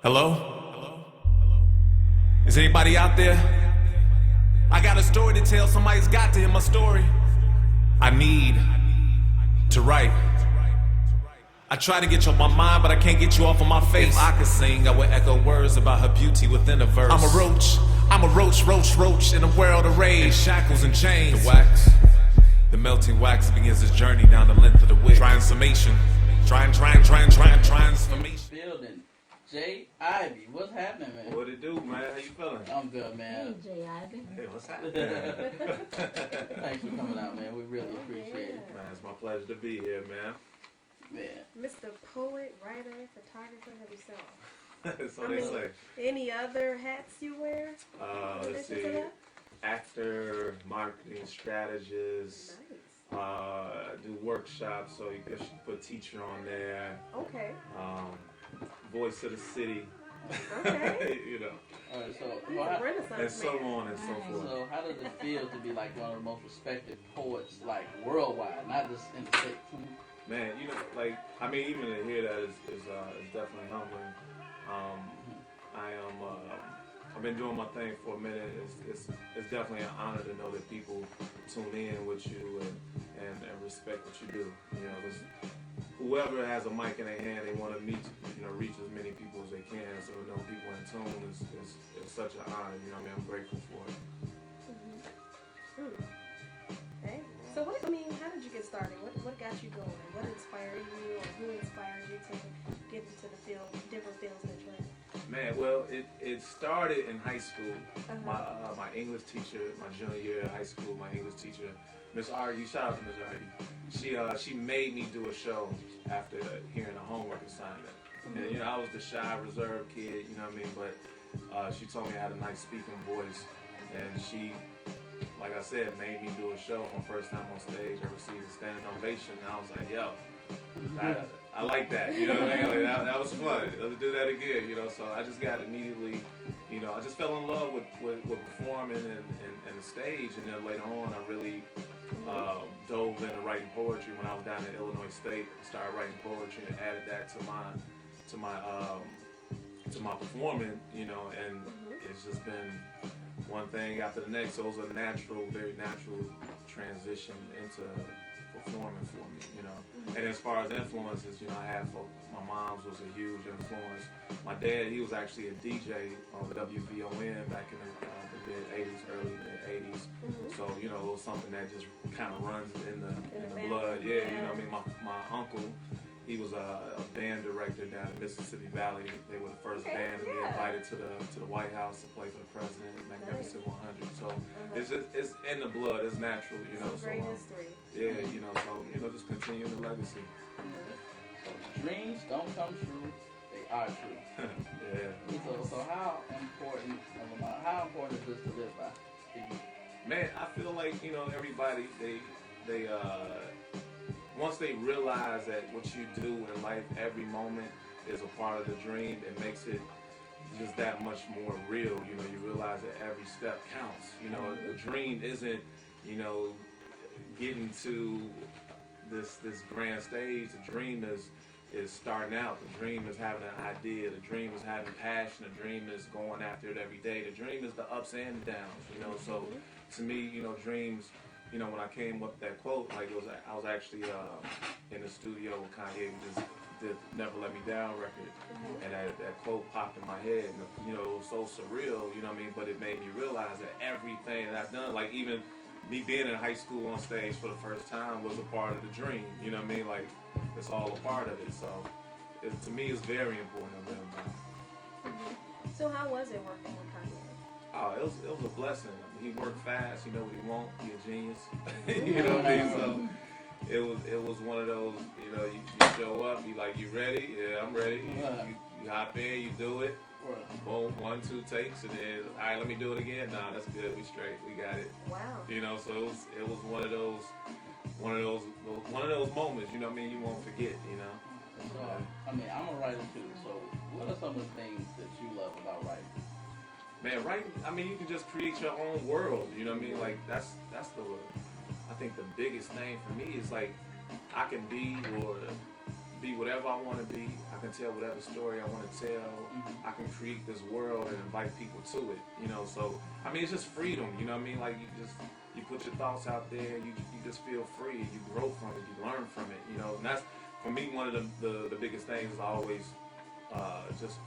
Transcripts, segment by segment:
Hello? Is anybody out there? I got a story to tell. Somebody's got to hear my story. I need to write. I try to get you off my mind, but I can't get you off of my face. If I could sing, I would echo words about her beauty within a verse. I'm a roach in a world of rage. In shackles and chains. The wax, the melting wax begins its journey down the length of the wick. Transformation. Transformation. Building. Jay Ivy, what's happening, man? What it do, man? How you feeling? I'm good, man. Hey, Jay Ivy. Hey, what's happening? Thanks for coming out, man. We really appreciate it. Man, it's my pleasure to be here, man. Mr. Poet, writer, photographer himself. So they say. Any other hats you wear? Let's see. Actor, marketing strategist. Nice. Do workshops, so you guess you put teacher on there. Okay. Voice of the city. Okay. You know. All right, so He's a Renaissance And so man. on and so forth. so how does it feel to be like one of the most respected poets, like worldwide, not just in the States? Man, you know, like, I mean, even to hear that is definitely humbling. I've been doing my thing for a minute. It's definitely an honor to know that people tune in with you and respect what you do. You know, 'cause whoever has a mic in their hand, they want to reach as many people as they can. So to know people in tune is such an honor. You know what I mean? I'm grateful for it. Okay. So how did you get started? What got you going? What inspired you, or who inspired you to get into the field, different fields that you're in? Man, well, it started in high school. Uh-huh. My English teacher, my junior year of high school, my English teacher, Miss Argy, shout out to Miss Argy. She made me do a show after hearing a homework assignment. And you know, I was the shy, reserved kid, you know what I mean? But she told me I had a nice speaking voice, and she, like I said, made me do a show. My first time on stage, I received a standing ovation, and I was like, yo, I like that, you know what I mean? Like, that was fun. Let's do that again, you know. So I just got immediately, you know, I just fell in love with performing and the stage, and then later on, I really dove into writing poetry when I was down at Illinois State. Started writing poetry and added that to my performing, you know, and it's just been one thing after the next. So it was a very natural transition into performing for me, you know. And as far as influences, you know, I had my mom's was a huge influence. My dad, he was actually a DJ on WVON back in the mid-'80s, early mid-'80s. So, you know, it was something that just kind of runs in the blood. Yeah, you know what I mean? My uncle, he was a band director down in Mississippi Valley. They were the first band to be invited to the White House to play for the president, Magnificent 100. So it's in the blood. It's natural, you know. Great history. Yeah, you know, so, you know, just continue the legacy. So dreams don't come true, they are true. Yeah. So how important is this to live by? Man, I feel like, you know, everybody, they once they realize that what you do in life, every moment is a part of the dream, it makes it just that much more real. You know, you realize that every step counts. You know, the dream isn't, you know, getting to this grand stage. The dream is starting out. The dream is having an idea. The dream is having passion. The dream is going after it every day. The dream is the ups and downs, you know. So to me, you know, dreams, you know, when I came up with that quote, like I was actually in the studio with Kanye, just did Never Let Me Down record, and that quote popped in my head, and you know, it was so surreal, you know what I mean, but it made me realize that everything that I've done, like even me being in high school on stage for the first time was a part of the dream, you know what I mean, like it's all a part of it, so to me it's very important to live by. So how was it working with Kanye? Oh, it was a blessing. He worked fast. He know what he want. He a genius. You know what I mean? So it was one of those. You know, you show up. You like, you ready? Yeah, I'm ready. You hop in. You do it. Boom, 1, 2 takes, and then all right, let me do it again. Nah, that's good. We straight. We got it. Wow. You know, so it was one of those moments. You know what I mean? You won't forget. You know. So, I mean, I'm a writer too. So, what are some of the things that you love about writing? Man, writing, I mean, you can just create your own world, you know what I mean? Like, that's I think the biggest thing for me is, like, I can be, or, be whatever I want to be. I can tell whatever story I want to tell. I can create this world and invite people to it. You know, so I mean, it's just freedom. You know what I mean? Like you put your thoughts out there. You just feel free. You grow from it. You learn from it. You know, and that's for me one of the biggest things is I always just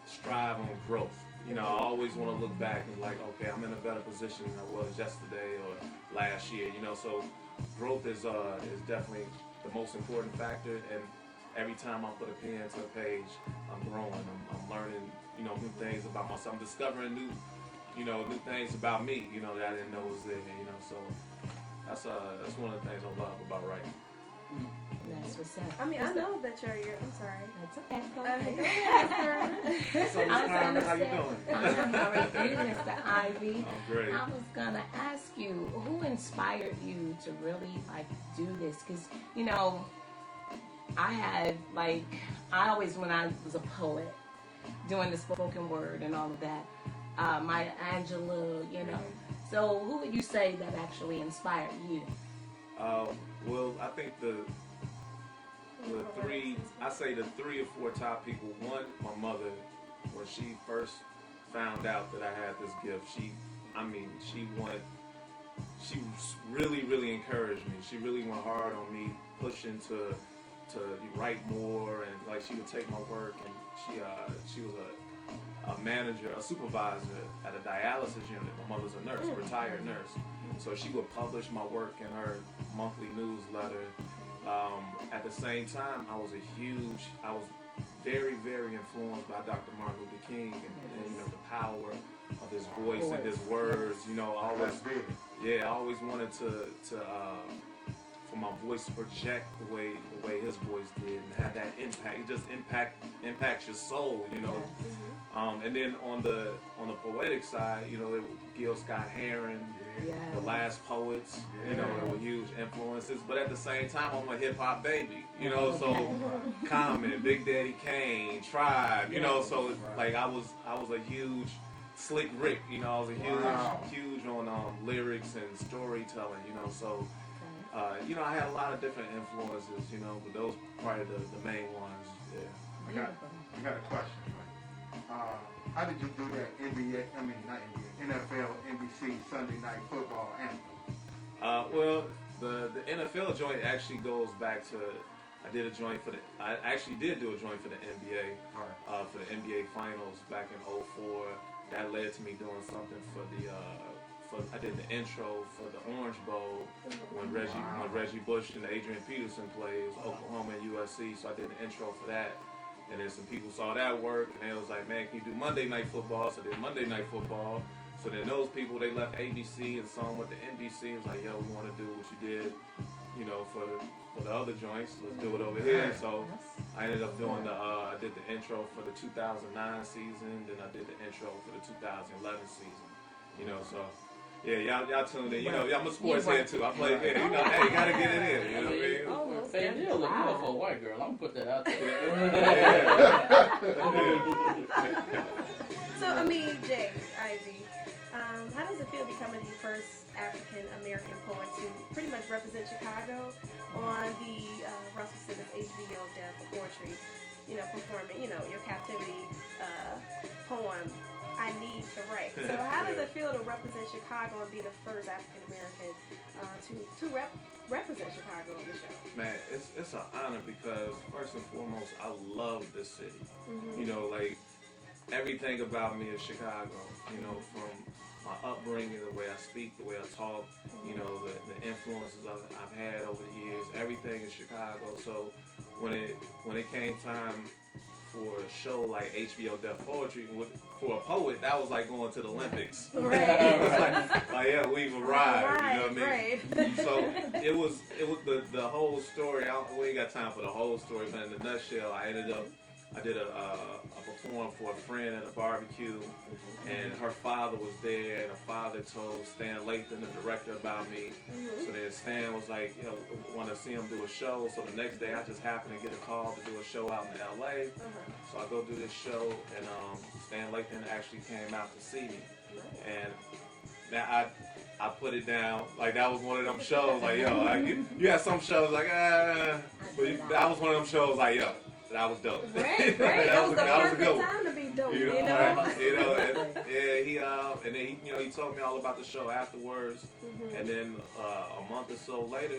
strive on growth. You know, I always want to look back and like, okay, I'm in a better position than I was yesterday or last year. You know, so growth is definitely the most important factor. And every time I put a pen to a page, I'm growing. I'm learning, you know, new things about myself. I'm discovering new things about me. You know, that I didn't know was there. You know, so that's one of the things I love about writing. That's what's up. I mean, I know that you're. I'm sorry. That's okay. Go Go ahead. ahead. So, Ms. Carmen, how you doing? I'm already Mr. Ivy. I'm great. I was gonna ask you, who inspired you to really like do this? Because you know, I always when I was a poet, doing the spoken word and all of that, Maya Angelou, you know. So who would you say that actually inspired you? Well, I think the three or four top people. One, my mother, when she first found out that I had this gift, she really, really encouraged me. She really went hard on me, pushing to write more, and like she would take my work, and she was a manager, a supervisor at a dialysis unit. My mother's a nurse, a retired nurse. So she would publish my work in her monthly newsletter. At the same time, I was very, very influenced by Dr. Martin Luther King and you know, the power of his voice and his words. You know, I always wanted to for my voice to project the way his voice did and have that impact. It just impacts your soul, you know. And then on the poetic side, you know, Gil Scott-Heron, the Last Poets, you know, they were huge influences. But at the same time, I'm a hip hop baby, you know. So Common, Big Daddy Kane, Tribe, you know. So like I was a huge Slick Rick, you know. I was a huge on lyrics and storytelling, you know. So you know, I had a lot of different influences, you know, but those probably the main ones. Yeah. I got a question. How did you do that NFL, NBC Sunday Night Football anthem? Well, the NFL joint actually goes back to I actually did do a joint for the NBA, for the NBA Finals back in '04. That led to me doing something I did the intro for the Orange Bowl when Reggie Bush and Adrian Peterson played. It was Oklahoma and USC, so I did the intro for that. And then some people saw that work, and they was like, man, can you do Monday Night Football? So I did Monday Night Football. So then those people, they left ABC and saw them with the NBC. It was like, yo, we want to do what you did, you know, for the other joints. Let's do it over here. So I ended up doing I did the intro for the 2009 season, then I did the intro for the 2011 season, you know, so. Yeah, y'all tuned in. You know, I'm a sports head too. I play, you know, hey, you gotta get it in. You know what I mean? Hey, you're looking for a white girl. I'm gonna put that out there. So, I mean, Jay, Ivy, how does it feel becoming the first African American poet to pretty much represent Chicago on the Russell Simmons HBO Death Poetry, you know, performing, you know, your captivity poem, I Need to Write. So how does it feel to represent Chicago and be the first African American to represent Chicago on the show? Man, it's an honor because first and foremost, I love this city. You know, like everything about me is Chicago. You know, from my upbringing, the way I speak, the way I talk, you know, the influences I've had over the years, everything is Chicago. So when it came time for a show like HBO Deaf Poetry, for a poet, that was like going to the Olympics. Right. It was like, yeah, we've arrived. You know what I mean? Right. So it was the whole story. We ain't got time for the whole story, but in a nutshell, I did a perform for a friend at a barbecue, and her father was there, and her father told Stan Lathan, the director, about me. So then Stan was like, you know, want to see him do a show. So the next day, I just happened to get a call to do a show out in LA. So I go do this show, and Stan Lathan actually came out to see me. And now I put it down. Like that was one of them shows. Like yo, like you had some shows like that was one of them shows. Like yo, that was dope. Right. That was the that was a perfect good one. time to be dope. You know, You know. yeah, he and then he told me all about the show afterwards, and then a month or so later,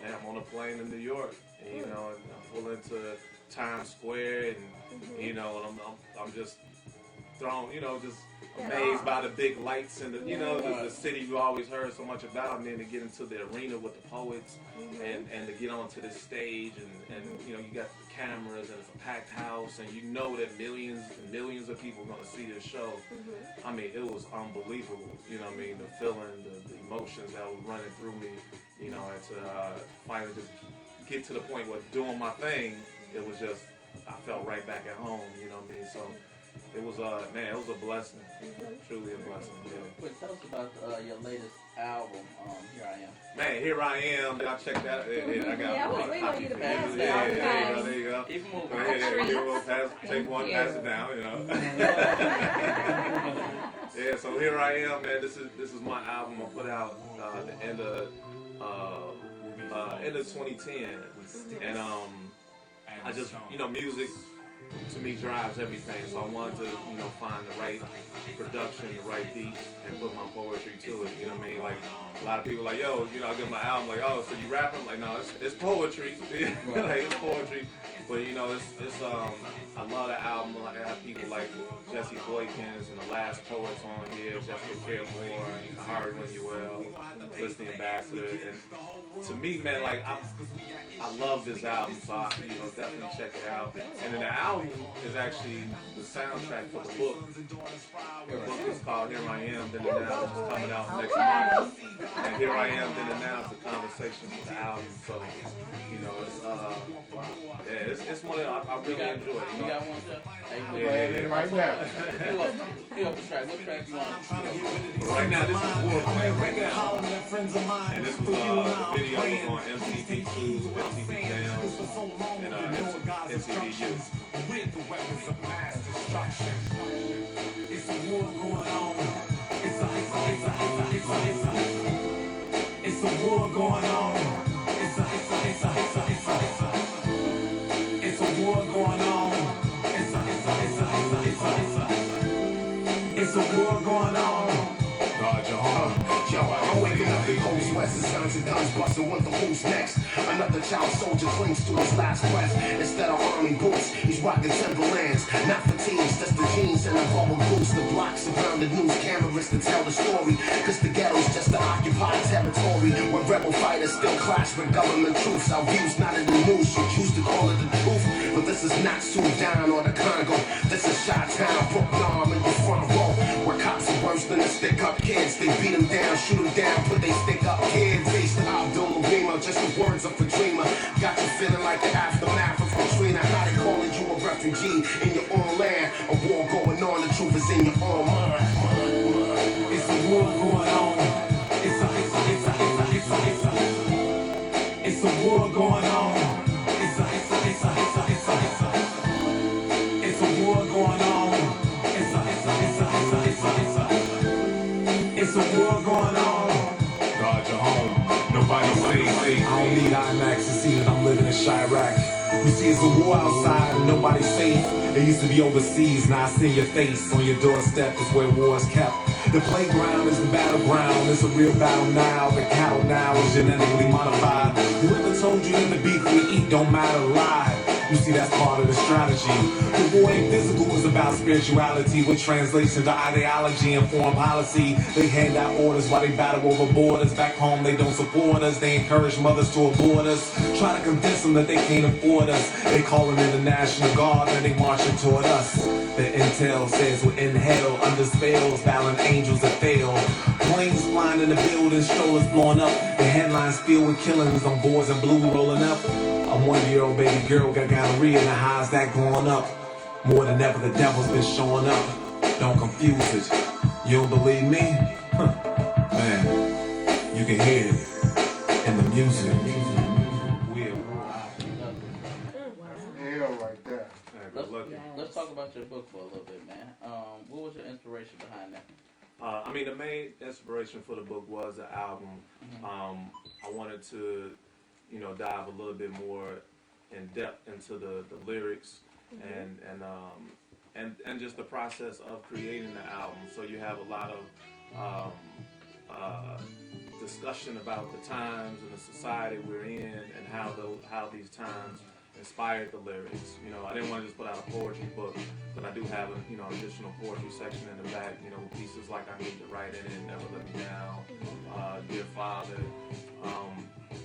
man, I'm on a plane in New York, and and I pull into Times Square, and and I'm just thrown, just amazed by the big lights and the city you always heard so much about, and then to get into the arena with the poets, and to get onto this stage, and you got the cameras, and it's a packed house, and that millions and millions of people are going to see this show. I mean, it was unbelievable. The feeling, the emotions that were running through me, and to finally just get to the point where doing my thing, it was just, I felt right back at home. So it was it was a blessing, truly a blessing. Yeah. Quick, tell us about your latest album, Here I Am. Man, Here I Am. Y'all check that. I got Yeah, I was a waiting on copy you to for pass you. that. Yeah, there you go. Keep moving. Go ahead, take one, pass it down. Yeah, so Here I Am, man. This is my album I put out at the end of 2010, and I just music to me drives everything, so I wanted to find the right production, the right beat, and put my poetry to it. Like a lot of people like, yo, I get my album like, oh, so you rapping? I'm like, no, it's poetry. Like it's poetry, but it's I love the album. I have people like Jesse Boykins and the Last Poets on here, Jessica Caremoore, Harry Winuel, Listening Ambassador, and to me, man, like I love this album, so I, definitely check it out. And then the album is actually the soundtrack for the book. The book is called Here I Am, Then and Now, which is coming out next month. And Here I Am, Then and Now is the conversation for the album. So, it's one that I really enjoy. You got one, Jeff? Yeah, right now. Hit up the track. What track you on? Right now, this is Warplay right now. And this was the video was on MTV2, MTV Down, and MTV Youth. With the weapons of mass destruction. It's a war going on. It's a war going on. It's a war going on. It's a war going on. Guard your home. Yo, I'm waking up the coast west, the sounds of guns busting, wonder who's next. Another child soldier clings to his last breath. Instead of army boots, he's rocking Timberlands. Not fatigues, just the jeans and the rubber boots. The blocks surrounded news cameras to tell the story. Cause the ghetto's just the occupied territory where rebel fighters still clash with government troops. Our views not in the news, you choose to call it the truth. But this is not Sudan or the Congo. This is Chi-Town, Brooklyn, in the front row. Where cops are worse than the stick-up kids. They beat them down, shoot them down, put they stick up kids. Taste the Abdul Rima, just the words of a dreamer. Got you feeling like the aftermath of Katrina. How they calling you a refugee in your own land. A war going on, the truth is in your own mind. It's a war going on. It's a war going on. It's a war going on. It's a war going on. Guard your home. Nobody safe. I don't need IMAX to see that I'm living in Chirac. You see, it's a war outside and nobody's safe. It used to be overseas, now I see your face. On your doorstep is where war is kept. The playground is the battleground. It's a real battle now. The cattle now is genetically modified. Whoever told you that the beef we eat don't matter live? You see, that's part of the strategy. The war ain't physical, it's about spirituality, which translates into ideology and foreign policy. They hand out orders while they battle over borders. Back home, they don't support us. They encourage mothers to abort us. Try to convince them that they can't afford us. They calling in the National Guard and they marching toward us. The intel says we're in hell, under spells, battling angels that fail. Planes flying in the buildings, strollers blowing up. The headlines filled with killings on boards and blue rolling up. A 1-year-old baby girl got gonorrhea, and how's that growing up? More than ever, the devil's been showing up. Don't confuse it. You don't believe me? Man, you can hear it in the music. Yeah, right there. Let's talk about your book for a little bit, man. What was your inspiration behind that? I mean, the main inspiration for the book was the album. I wanted to, dive a little bit more in depth into the lyrics and just the process of creating the album. So you have a lot of discussion about the times and the society we're in and how these times inspired the lyrics. I didn't want to just put out a poetry book, but I do have an additional poetry section in the back, with pieces like I Need to Write in It, Never Let Me Down, Dear Father.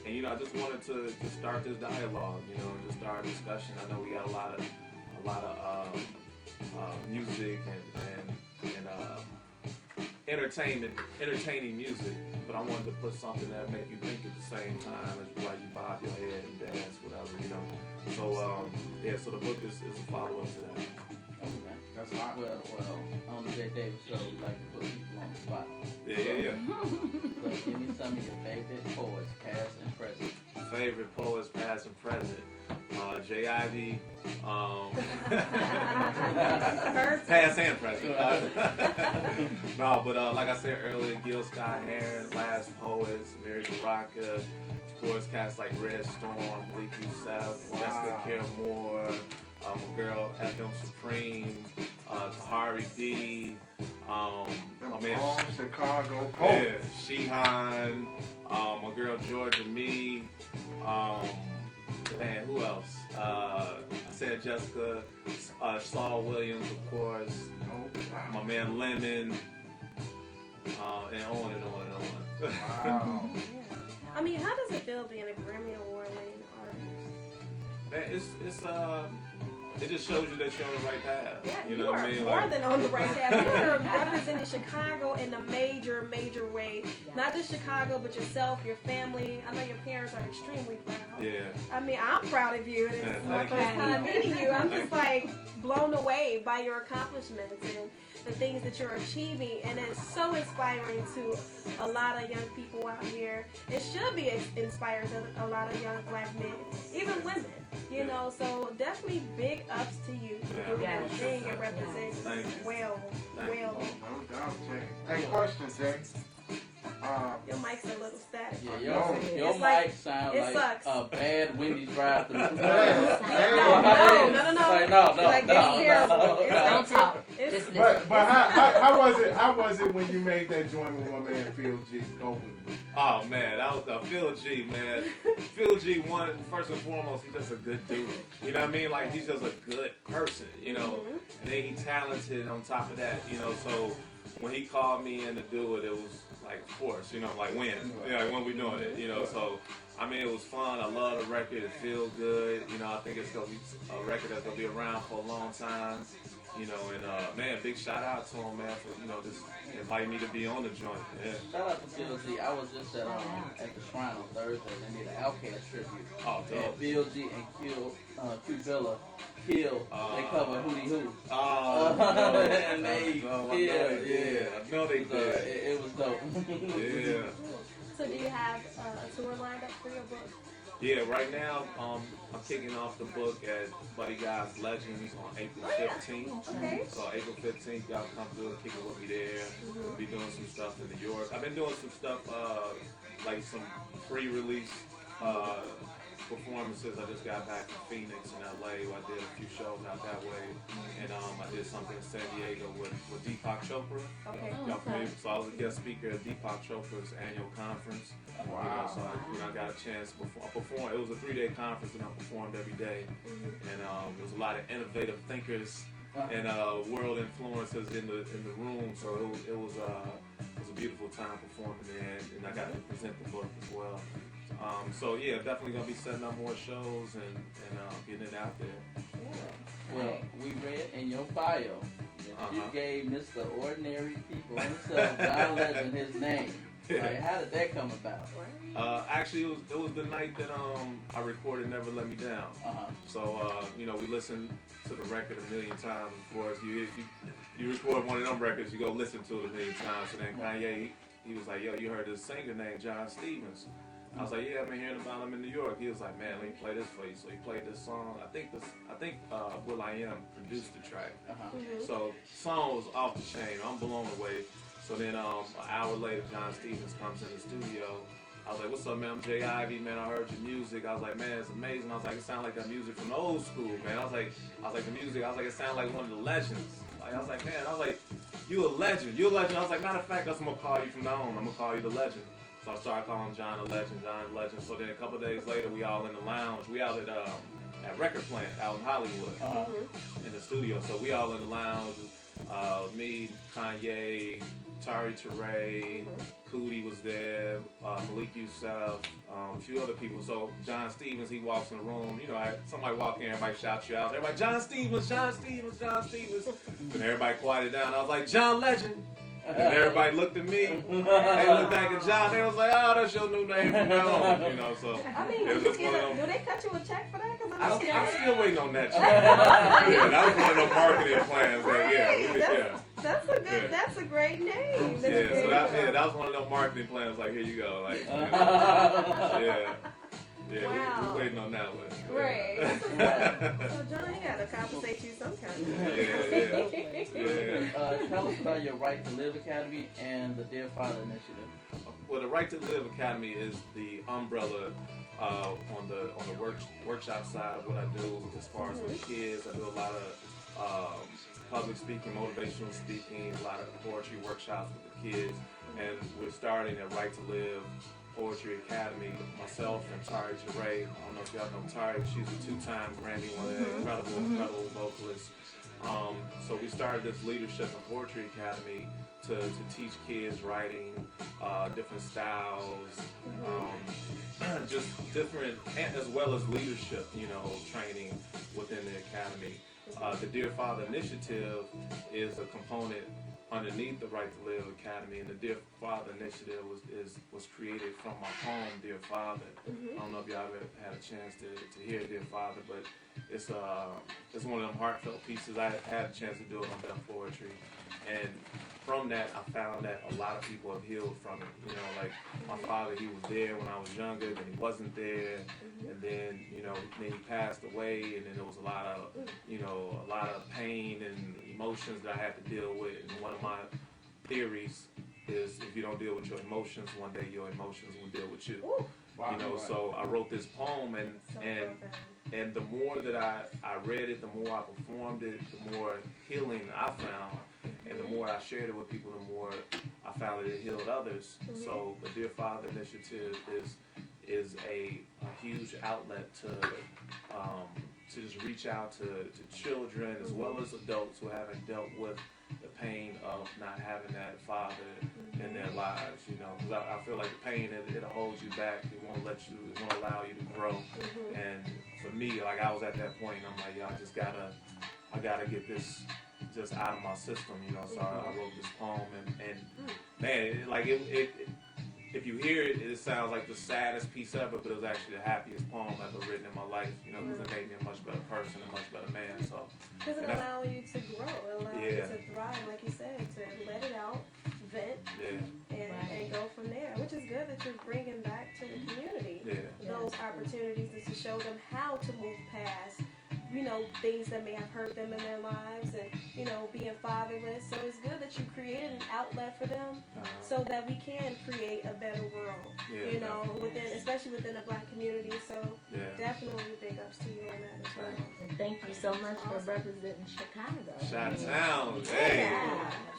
And I just wanted to start this dialogue, and just start a discussion. I know we got a lot of music and entertaining music, but I wanted to put something that make you think at the same time as you bob your head and dance, whatever. So so the book is a follow-up to that. Okay. That's hot. Well, on the Jay Davis show, we like to put people on the spot. Yeah. So give me some of your favorite poets, past and present. Favorite poets, past and present. J. Ivy, past and present. No, but like I said earlier, Gil Scott-Heron, Last Poets, Mary Baraka, of course, cats like Red Storm, Bleak Youssef, Jessica Care Moore, my girl FM Supreme, Tahari D, my man Chicago Pope. yeah, Sheehan, my girl Georgia Me, man, who else? I said Jessica, Saul Williams, of course, my man Lennon, and on and on and on. Wow. I mean, how does it feel being a Grammy Award-winning artist? Man, it just shows you that you're on the right path. Yeah, you you know what are I mean? more than on the right path. You are representing Chicago in a major, major way. Not just Chicago, but yourself, your family. I know your parents are extremely proud. Yeah. I mean, I'm proud of you. And it's my thank first you. time meeting you. I'm just like blown away by your accomplishments and the things that you're achieving. And it's so inspiring to a lot of young people out here. It should be inspiring to a lot of young black men, even women. So definitely big ups to you for doing your thing and representing Thank you. well. No doubt, Jay. Hey, question, Jay. Your mic's a little static. Yeah, your It's like- mic sounds it like sucks. a bad Wendy's drive-thru. No. Like, no. Like, it's terrible. It's Don't talk. It's, Just listen. But how was it? How was it when you made that joint with my man Phil G? Go with me. Oh man, that was Phil G, man. Phil G, first and foremost, he's just a good dude. You know what I mean? Like, he's just a good person, And then he's talented on top of that, So when he called me in to do it, it was like, of course, like when? When we doing it, So I mean, it was fun. I love the record. It feels good. I think it's gonna be a record that's gonna be around for a long time. And man, big shout out to him, man, for just inviting me to be on the joint. Yeah. Shout out to Bill G. I was just at the Shrine on Thursday. They did an Outkast tribute. Oh, dope. And Bill G and Q Villa killed. They covered Hootie Hoo. Oh, and they killed. I know they So did. it was dope. Yeah. so do you have a tour lined up for your book? Yeah, right now, I'm kicking off the book at Buddy Guy's Legends on April 15th. Okay. So April 15th, y'all come through and kick it with me there. We'll be doing some stuff in New York. I've been doing some stuff, like some pre-release performances. I just got back from Phoenix and LA. I did a few shows out that way. And I did something in San Diego with Deepak Chopra. Okay. Y'all familiar? So I was a guest speaker at Deepak Chopra's annual conference. Wow. So I got a chance to perform. It was a 3-day conference and I performed every day. And there was a lot of innovative thinkers and world influencers in the room. So it was a beautiful time performing there, and I got to present the book as well. So yeah, definitely gonna be setting up more shows and getting it out there. Well, we read in your bio that you gave Mr. Ordinary People himself, John Legend, his name. Like, how did that come about? Actually, it was the night that I recorded Never Let Me Down. So we listened to the record a million times. Of course, you record one of them records, you go listen to it a million times. So then Kanye, he was like, "Yo, you heard this singer named John Stevens?" I was like, "Yeah, I've been hearing about him in New York." He was like, "Man, let me play this for you." So he played this song. I think Will I Am produced the track. So song was off the chain. I'm blown away. So then an hour later, John Stevens comes in the studio. I was like, what's up, man? I'm Jay Ivy, man. I heard your music. I was like, man, it's amazing. I was like, it sounds like that music from the old school, man. I was like, the music, I was like, it sounds like one of the legends. Like, I was like, man, you a legend. You a legend. I was like, matter of fact, that's what I'm going to call you from now on. I'm going to call you the legend. So I started calling John the legend, John the legend. So then a couple of days later, we all in the lounge. We out at Record Plant out in Hollywood in the studio. So we all in the lounge. Me, Kanye, Tari Teray, Cootie was there, Malik Yousef, a few other people. So John Stevens, he walks in the room. You know, somebody walk in, everybody shouts you out. Everybody, John Stevens, John Stevens, John Stevens. And everybody quieted down. I was like, John Legend. And everybody looked at me. They looked back at John. They was like, oh, that's your new name from now on. You know, so I mean, it was just one of them. do they cut you a check for that? Cause I'm still waiting on that check. Yeah, that was one of those marketing plans. That's a great name. That was one of those marketing plans. Like, here you go. Like, Wow. we're waiting on that one. Right. So John, you gotta compensate you some kind of way. Tell us about your Right to Live Academy and the Dear Father Initiative. Well, the Right to Live Academy is the umbrella on the workshop side of what I do as far as with kids. I do a lot of public speaking, motivational speaking, a lot of poetry workshops with the kids, and we're starting at Right to Live Poetry Academy. Myself and Tari Teray. I don't know if y'all know Tari. She's a two-time Grammy winner, incredible vocalist. So we started this Leadership and Poetry Academy to teach kids writing, different styles, just different, as well as leadership, training within the academy. The Dear Father Initiative is a component underneath the Right to Live Academy, and the Dear Father Initiative was created from my poem, Dear Father. I don't know if y'all ever had a chance to hear Dear Father, but it's one of them heartfelt pieces. I had a chance to do it on Def Poetry, and from that, I found that a lot of people have healed from it. Like my father, he was there when I was younger, then he wasn't there, and then then he passed away, and then there was a lot of pain and emotions that I had to deal with. And one of my theories is if you don't deal with your emotions, one day your emotions will deal with you. So I wrote this poem, and the more that I read it, the more I performed it, the more healing I found. And the more I shared it with people, the more I found that it healed others. So the Dear Father Initiative is a huge outlet to just reach out to children as well as adults who haven't dealt with the pain of not having that father in their lives. Because I feel like the pain, it'll hold you back. It won't allow you to grow. And for me, like I was at that point, and I'm like, I gotta get this just out of my system, So I wrote this poem, and man, if you hear it, it sounds like the saddest piece ever, but it was actually the happiest poem I've ever written in my life, because it made me a much better person, a much better man. So because it allows you to grow, it allows you to thrive, like you said, to let it out, vent, and go from there. Which is good that you're bringing back to the community those opportunities to show them how to move past things that may have hurt them in their lives, and being fatherless. So it's good that you created an outlet for them, so that we can create a better world. Especially within the Black community. So definitely big ups to you on that as well. And thank you so much for representing Chicago. Chi-Town, hey,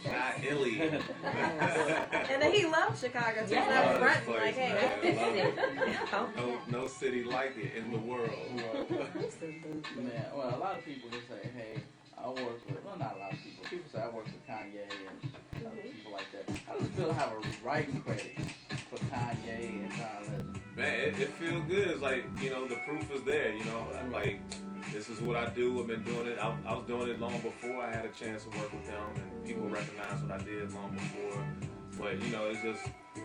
Chi-Illy. And then he loves Chicago too. Yeah. So I was like, hey. No city like it in the world. Man, well, a lot of people just say, hey, I work with, well, not a lot of people. People say I work with Kanye and other people like that. I just feel to have a writing credit for Kanye and John Legend. Man, it feels good. It's like, the proof is there, I'm like, this is what I do. I've been doing it. I was doing it long before I had a chance to work with them, and people recognize what I did long before. But,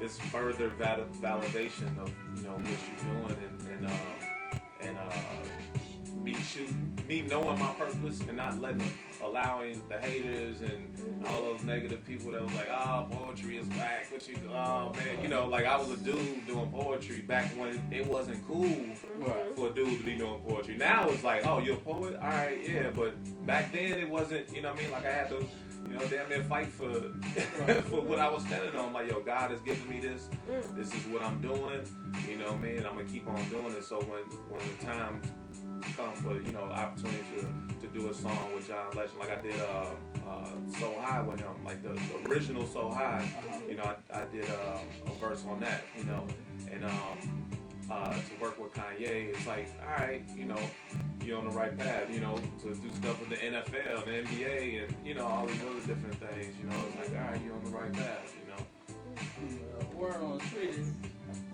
it's further validation of, what you're doing, and me knowing my purpose and not allowing the haters and all those negative people that was like, oh, poetry is whack, what you do? Oh man, you know, like I was a dude doing poetry back when it wasn't cool for a dude to be doing poetry. Now it's like, oh, you're a poet? All right, yeah, but back then it wasn't, you know what I mean? Like I had to, you know, damn near fight for for what I was standing on. Like, yo, God has given me this. This is what I'm doing. You know what I mean? I'm gonna keep on doing it. So when the time comes for, you know, opportunity to do a song with John Legend, like I did So High with him, like the original So High, you know, I did a verse on that, you know, and to work with Kanye, it's like, all right, you know, you're on the right path, you know, to do stuff with the NFL, the NBA, and, you know, all these other different things, you know, it's like, all right, you're on the right path, you know. Word on the street is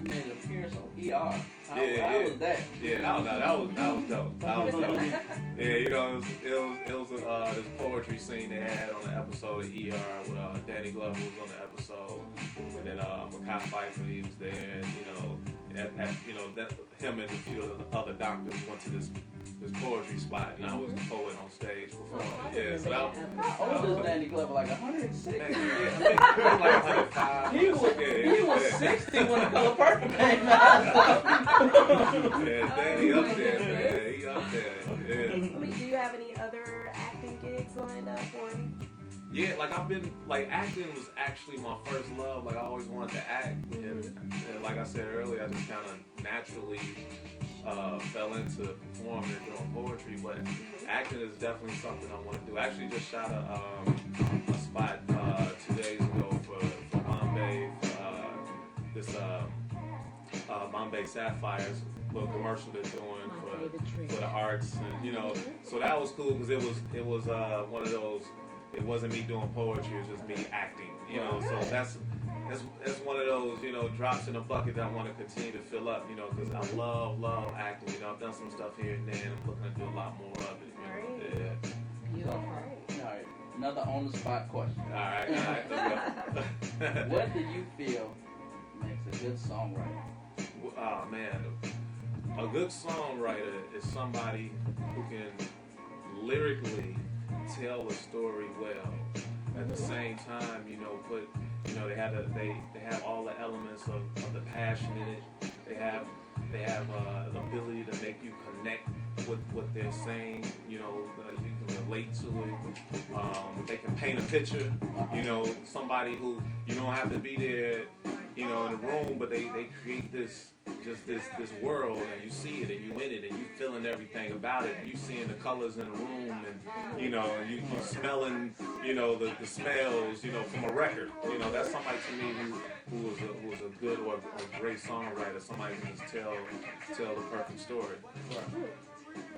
made an appearance on ER. How was that? Yeah, that was dope. That was dope. Yeah, you know, it was this poetry scene they had on the episode of ER with Danny Glover was on the episode, and then Mekhi Phifer, he was there, and you know, that him and a few of the other doctors went to this poetry spot, and I was the poet on stage performing. Yeah, so that was. How old is Danny Glover? Like 106? Yeah, I think he was like 105. He was 60 when The Color Purple came out. Yeah, Danny up there, man. He up there. Yeah. I mean, do you have any other acting gigs lined up for you? Yeah, like I've been, like acting was actually my first love. Like I always wanted to act, and like I said earlier, I just kind of naturally fell into performing and doing poetry. But acting is definitely something I want to do. I actually just shot a spot 2 days ago for Bombay, this Bombay Sapphires little commercial they're doing for the arts, and you know, so that was cool because it was one of those. It wasn't me doing poetry, it was just me acting, you know, so that's one of those, you know, drops in a bucket that I want to continue to fill up, you know, because I love acting, you know, I've done some stuff here and there, and I'm looking to do a lot more of it, you know, yeah. All right, another on-the-spot question. All right, let's go. What do you feel makes a good songwriter? Oh, man, a good songwriter is somebody who can lyrically tell a story well. At the same time, you know, they have all the elements of the passion in it. They have the ability to make you connect with what they're saying. You know, you can relate to it. They can paint a picture. You know, somebody who you don't have to be there, you know, in the room, but they create this world, and you see it, and you in it, and you feeling everything about it. You seeing the colors in the room, and you know, you smelling, you know, the smells, you know, from a record. You know, that's somebody to me who was a good or a great songwriter. Somebody who can just tell the perfect story.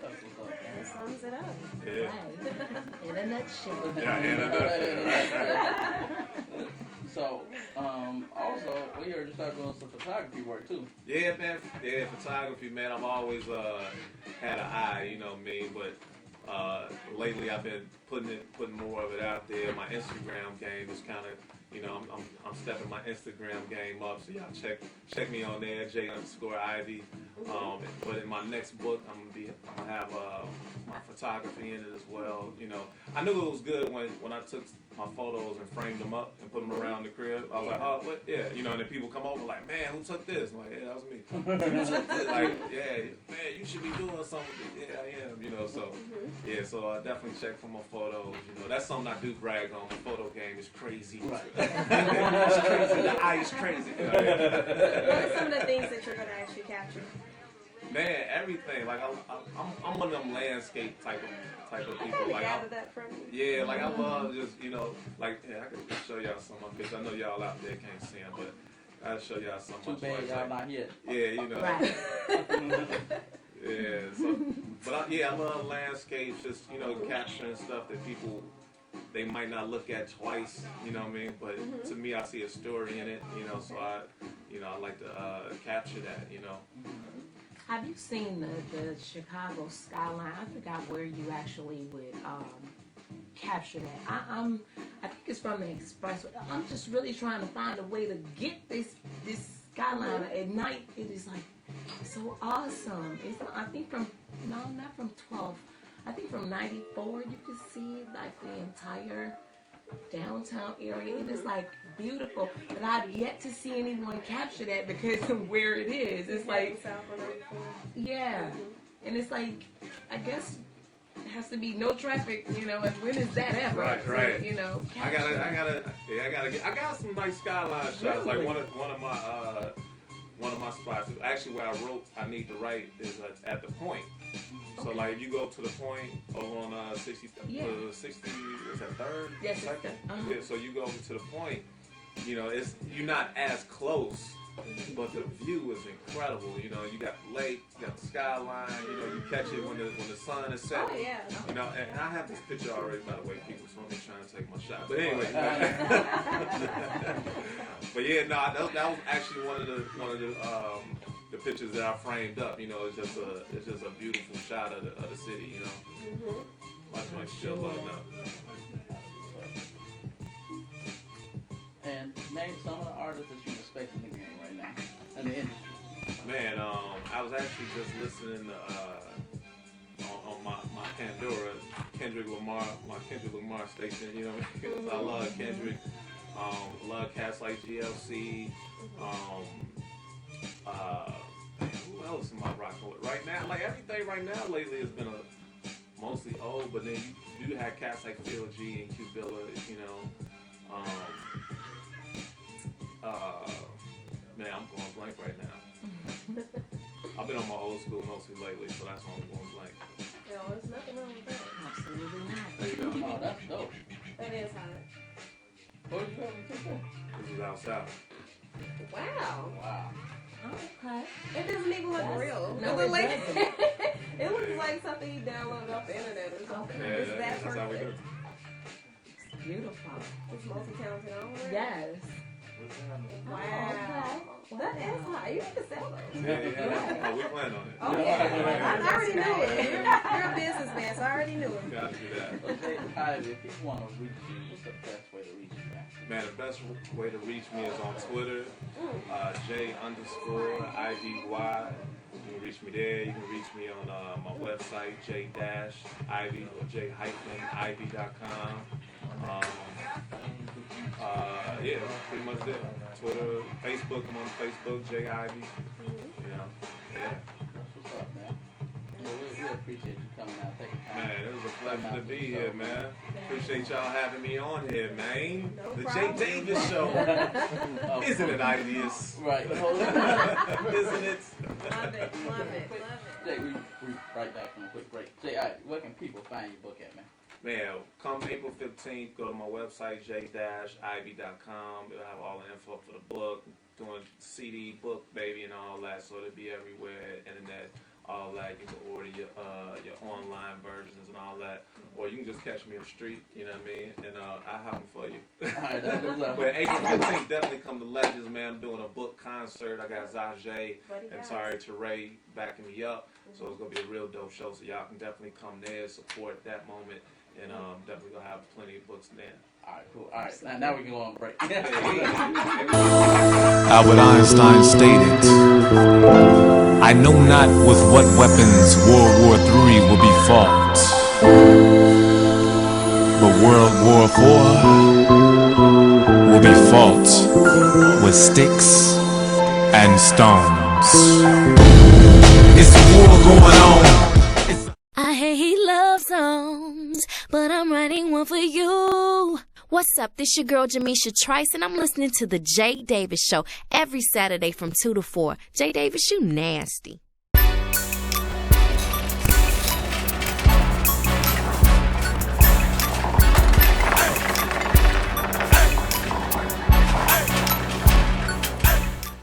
That sums it up. Yeah. Right. In a nutshell. Yeah, in a nutshell. So, also, we heard you start doing some photography work too. Yeah, man. Yeah, photography, man. I've always had an eye, you know me, but lately I've been putting more of it out there. My Instagram game is kind of, you know, I'm stepping my Instagram game up, so y'all check me on there, J_Ivy. But in my next book, I'm gonna have my photography in it as well. You know, I knew it was good when I took my photos and framed them up and put them around the crib. I was like, oh, what? Yeah, you know, and then people come over like, man, who took this? I'm like, yeah, that was me. Who took this? Like, yeah, man, you should be doing something. Yeah, I am. You know, so yeah, so I definitely check for my photos. You know, that's something I do brag on. My photo game is crazy. Right. It's crazy. The eye is crazy. You know? What are some of the things that you're going to actually capture? Man, everything. Like I'm one of them landscape type of people. Like yeah, like I love just, you know, like I can show y'all some of my pictures. I know y'all out there can't see them, but I'll show y'all some. Too bad y'all not here. Yeah, you know. Right. Yeah. So, but I love landscapes. Just, you know, capturing stuff that people they might not look at twice. You know what I mean? But to me, I see a story in it. You know, so I like to capture that. You know. Have you seen the Chicago skyline? I forgot where you actually would capture that. I think it's from the Expressway. I'm just really trying to find a way to get this skyline at night. It is like so awesome. It's I think from no, not from 12. I think from 94 you can see like the entire downtown area. It is like beautiful, but I've yet to see anyone capture that because of where it is. It's like, South on 94. yeah, and it's like, I guess it has to be no traffic, you know, and when is that ever? Right, right. So, you know, I got some nice skyline shots. Like Really? one of my spots. Actually, where I wrote, I need to write is at the point. So Okay. like, if you go to the point over on 60, Yeah. 60, is that third? Yes, it's Second? the- Yeah. So you go to the point. You know, you're not as close, but the view is incredible. You know, you got the lake, you got the skyline. You know, you catch it when the sun is set. Oh, yeah. You know, and I have this picture already, by the way, people, so I'm just trying to take my shot. But anyway, but yeah, no, that was actually one of the pictures that I framed up. You know, it's just a beautiful shot of the city. You know, watch my still loading up. And name some of the artists that you're expecting in the game right now in the industry. Man, I was actually just listening to on my Pandora, Kendrick Lamar, my Kendrick Lamar station. You know, I love Kendrick. Love cats like GLC. Who else am I rocking with right now? Like everything right now lately has been mostly old, but then you do have cats like Phil G and Q Billa. You know. Man, I'm going blank right now. I've been on my old school mostly lately, so that's why I'm going blank. No, there's nothing wrong with that. absolutely not. There you go. Oh, that's dope. That is hot. Where'd you go to take that? This is out south. Wow. Wow. Okay. It doesn't even look That's- real. no, it, look it like, doesn't. it looks like something you downloaded off the internet or something. Yeah, It's that that's how we do perfect. it. Beautiful. It's multi-talented already. Yes. Wow. Okay. That is hot. You need to sell those. Yeah. Oh, we plan on it. Oh, yeah. I already knew it. You're a businessman, so I already knew it. Gotta do that. Okay, Ivy, if people want to reach you, what's the best way to reach you, man? Man, the best way to reach me is on Twitter, J_IVY. You can reach me there. You can reach me on my website, J-Ivy or J-Ivy.com. Yeah, pretty much there. Twitter, Facebook. I'm on Facebook, J-Ivy. You know, yeah. That's what's up, man. Well, we appreciate you coming out, taking time. Man, it was a pleasure to be here, man. Appreciate y'all having me on here, man. No The problem. Jay Davis Show. Isn't it ideas? Right. Isn't it? Love it. Love it. Love it. Jay, we right back from a quick break. Jay, Ivy, where can people find your book at, man? Man, come April 15th, go to my website, j-ivy.com. It'll have all the info for the book, doing CD, book, baby, and all that. So it'll be everywhere, internet, all that. You can order your online versions and all that. Or you can just catch me on the street, you know what I mean? And I'll have them for you. All right, that's what's up. But April 15th, definitely come to Legends, man. I'm doing a book concert. I got Zajay and Tari Teray backing me up. So it's going to be a real dope show. So y'all can definitely come there, support that moment. And definitely gonna have plenty of books then. All right, cool. All right, now we can go on break. Albert Einstein stated, I know not with what weapons World War III will be fought, but World War IV will be fought with sticks and stones. It's a war going on. I hate love songs, but I'm writing one for you. What's up? This your girl Jamisha Trice, and I'm listening to The Jay Davis Show every Saturday from 2 to 4. Jay Davis, you nasty.